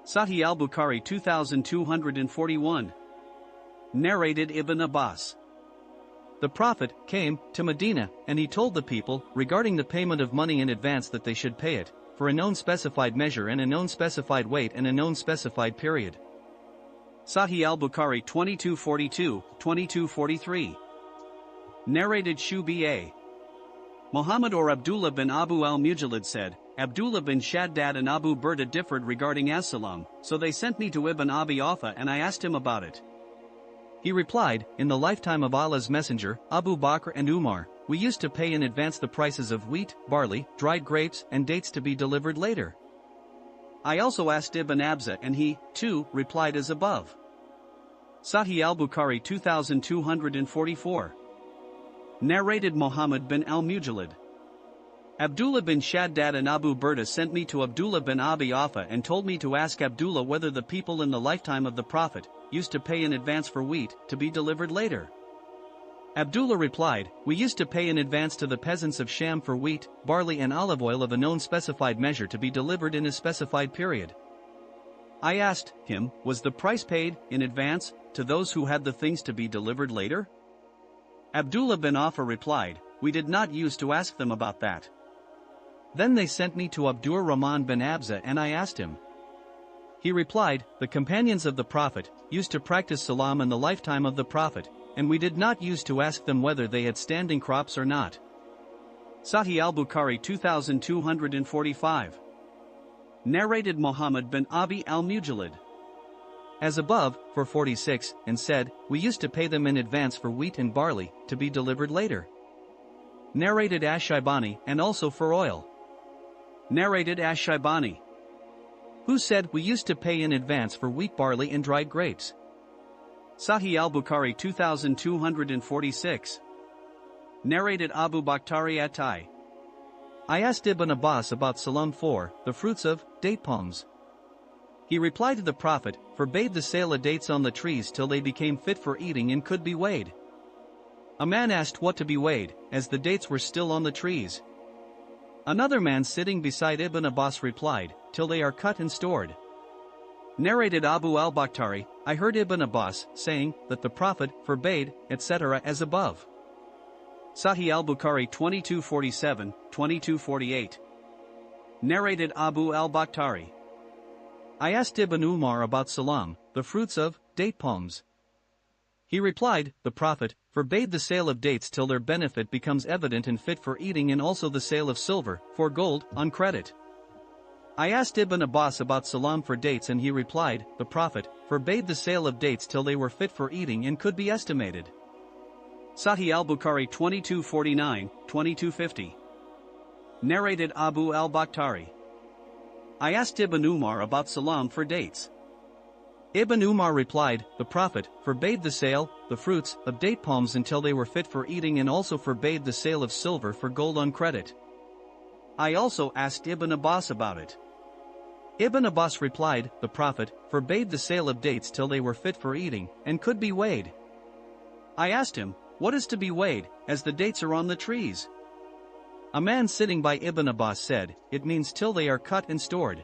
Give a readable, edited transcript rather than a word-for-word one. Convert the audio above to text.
Sahih al-Bukhari 2241. Narrated Ibn Abbas. The Prophet came to Medina, and he told the people regarding the payment of money in advance that they should pay it for a known specified measure and a known specified weight and a known specified period. Sahih al-Bukhari 2242-2243. Narrated Shu'bi. Muhammad or Abdullah bin Abu al-Mujallid said, Abdullah bin Shaddad and Abu Burda differed regarding as-salam, so they sent me to Ibn Abi Awfa and I asked him about it. He replied, in the lifetime of Allah's Messenger, Abu Bakr and Umar, we used to pay in advance the prices of wheat, barley, dried grapes and dates to be delivered later. I also asked Ibn Abza and he, too, replied as above. Sahih al-Bukhari 2244. Narrated Muhammad bin al-Mujallid. Abdullah bin Shaddad and Abu Burda sent me to Abdullah bin Abi Awfa and told me to ask Abdullah whether the people in the lifetime of the Prophet used to pay in advance for wheat to be delivered later. Abdullah replied, we used to pay in advance to the peasants of Sham for wheat, barley and olive oil of a known specified measure to be delivered in a specified period. I asked him, was the price paid in advance to those who had the things to be delivered later? Abdullah bin Awfa replied, we did not use to ask them about that. Then they sent me to Abdur Rahman bin Abza and I asked him. He replied, the companions of the Prophet used to practice salam in the lifetime of the Prophet, and we did not use to ask them whether they had standing crops or not. Sahih al-Bukhari 2245. Narrated Muhammad bin Abi al-Mujallid. As above, for 46, and said, we used to pay them in advance for wheat and barley, to be delivered later. Narrated Ash-Shaybani, and also for oil. Narrated Ash-Shaybani. Who said we used to pay in advance for wheat, barley and dried grapes. Sahih al-Bukhari 2246. Narrated Abu Bakhtari Attai. I asked Ibn Abbas about salam for the fruits of date palms. He replied to the Prophet, forbade the sale of dates on the trees till they became fit for eating and could be weighed. A man asked what to be weighed, as the dates were still on the trees. Another man sitting beside Ibn Abbas replied, till they are cut and stored. Narrated Abu al-Bakhtari, I heard Ibn Abbas saying that the Prophet forbade, etc. as above. Sahih al-Bukhari 2247-2248. Narrated Abu al-Bakhtari. I asked Ibn Umar about salam, the fruits of date palms. He replied, the Prophet forbade the sale of dates till their benefit becomes evident and fit for eating, and also the sale of silver, for gold, on credit. I asked Ibn Abbas about salam for dates and he replied, the Prophet forbade the sale of dates till they were fit for eating and could be estimated. Sahih al-Bukhari 2249-2250. Narrated Abu al-Bakhtari. I asked Ibn Umar about salam for dates. Ibn Umar replied, the Prophet forbade the sale, the fruits, of date palms until they were fit for eating, and also forbade the sale of silver for gold on credit. I also asked Ibn Abbas about it. Ibn Abbas replied, the Prophet forbade the sale of dates till they were fit for eating, and could be weighed. I asked him, what is to be weighed, as the dates are on the trees? A man sitting by Ibn Abbas said, it means till they are cut and stored.